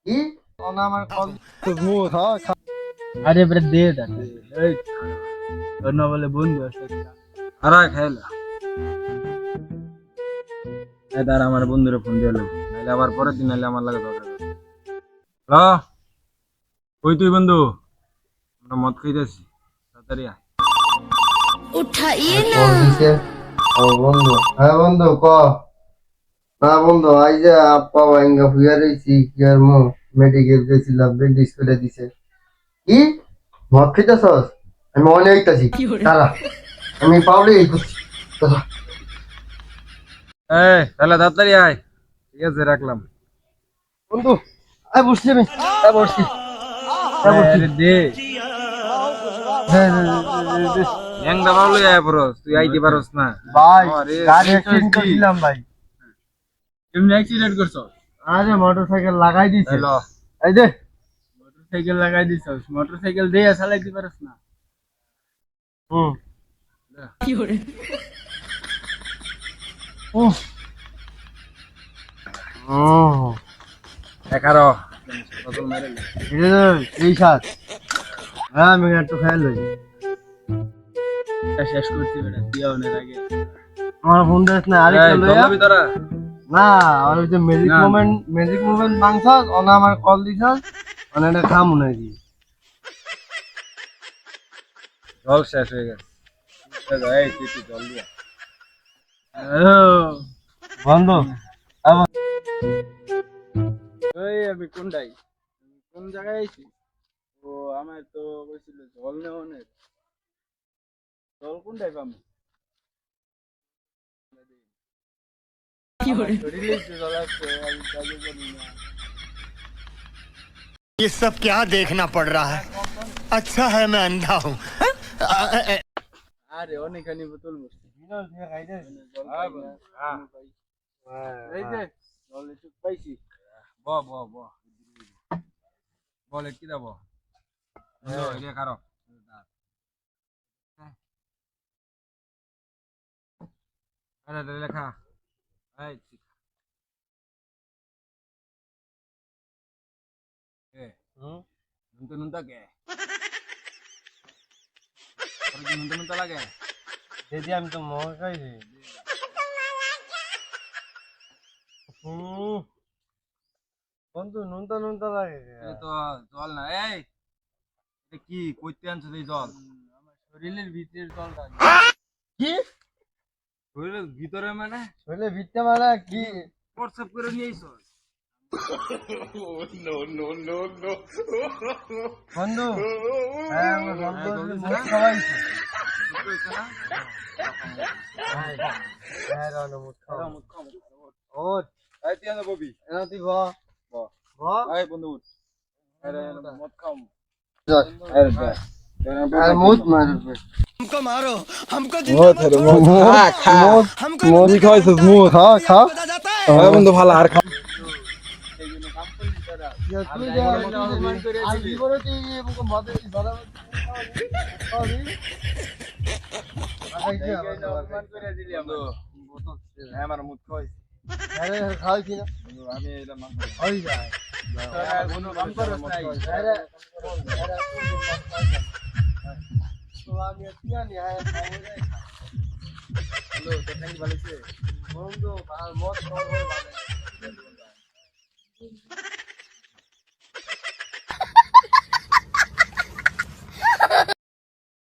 কি অনা আমার কল মুখ খা আরে ব্রে দে দা এই অন্য বলে বন্ধু আছে আরে খাইলা এই দাঁড়া আমার বন্ধুরে ফোন দিলো নাইলে আবার পরের দিন নাইলে আমার লাগে দরকার হ্যালো কই তুই বন্ধু আমরা মদ খাইতেছি তাড়াতাড়ি আয় उठाइए ना কল দিছে ও বন্ধু হ্যাঁ বন্ধু ক না বন্ধু আই যে আপা ভাঙ্গা ফুয়া রইছি কি আর মো মেডিকেল গেছিলাম ব্যান্ডেজ করে দিছে কি মদ খাইতেছস আমি অনেক আইতাছি দাঁড়া আমি পাউলি এই করছি দাঁড়া। এই তাহলে তাড়াতাড়ি আয় ঠিক আছে রাখলাম বন্ধু আয় বসছি আমি আয় বসছি আরে দে ল্যাংদা বাবলু আয় পরস তুই আইতে পারস না ভাই আরে, গাড়ি অ্যাক্সিডেন্ট করেছিলাম ভাই তুমি অ্যাক্সিডেন্ট করছো আরে মোটরসাইকেল লাগাই দিছে হ্যালো এই যে মোটরসাইকেল লাগাই দিছস মোটরসাইকেল দিয়ে চালাইতে পারছ না হুম একারো এই সাত হ্যাঁ আমি একটু খেয়াল লই এটা শেষ করতে বেটা বিয়ানের আগে আমার ফোন দিস না আরেকটা লইয়া তোরা না আর ওই যে ম্যাজিক মুভমেন্ট মাংস ওনা আমার কল দিছস ওনা এটা খাম মনে হয় জল শেষ হয়ে গেছে এই তুই জল দিয়া বন্ধ ওই আমি কোনটাই কোন জায়গায় আইছি ও আমার তো কইছিল জল নেওয়ানের জল কোনটাই পাবো শরীরে তো জল আছে আমি কাজে জানি না ये सब क्या देखना पड़ रहा है अच्छा है मैं अंधा हूँ আরে অনেকখানি বোতল বসছে জল পাই না, হ্যাঁ। পাই। এই যে জল একটু পাইছি ব ব ব বল কি দেব এটা খারো আরে লেখা এই নুনতা নুনতা কে নুনতা নুনতা লাগে দিদি আমি তো মোহ খাইছি বন্ধু নুনতা নুনতা লাগে এটা তো জল না এই এটা কি কইতে আনছ এই জল আমার শরীরের ভিতরের জলটা কি শরীরের ভিতরে মানে শরীরে ভিটটা মারা কি প্রস্রাব করে নিয়ে আইছ বন্ধু হ্যাঁ আমার বন্ধু মুখ খাওয়াইছে হ্যাঁ রানো মুখ খাওয়া ও এই তুই আনো ববি এনা তুই ভ ভ এই বন্ধু উঠ আরে মদ খাও আরে মুখ মারবে हमको मारो हमको हमको মদি খাইছ মু খা খা पता जाता है এই বন্ধু ভালো আর খা সেইজন্য কাম করলি তারা তুই যা অপমান করে আর জীবনে তুই মুখ মাদে ধরা খাবি অপমান করে দিলি বন্ধু আমার মুখ খাইছ আরে খাওয়াইছি না আমি এটা মাংস হই যায় কোনো কাম করছ নাই আরে তো আমি কিয়া নি আয় খাওয়া যায় বন্ধু তো থাকি ভালো আছে বন্ধু মত খাওয়া ভালো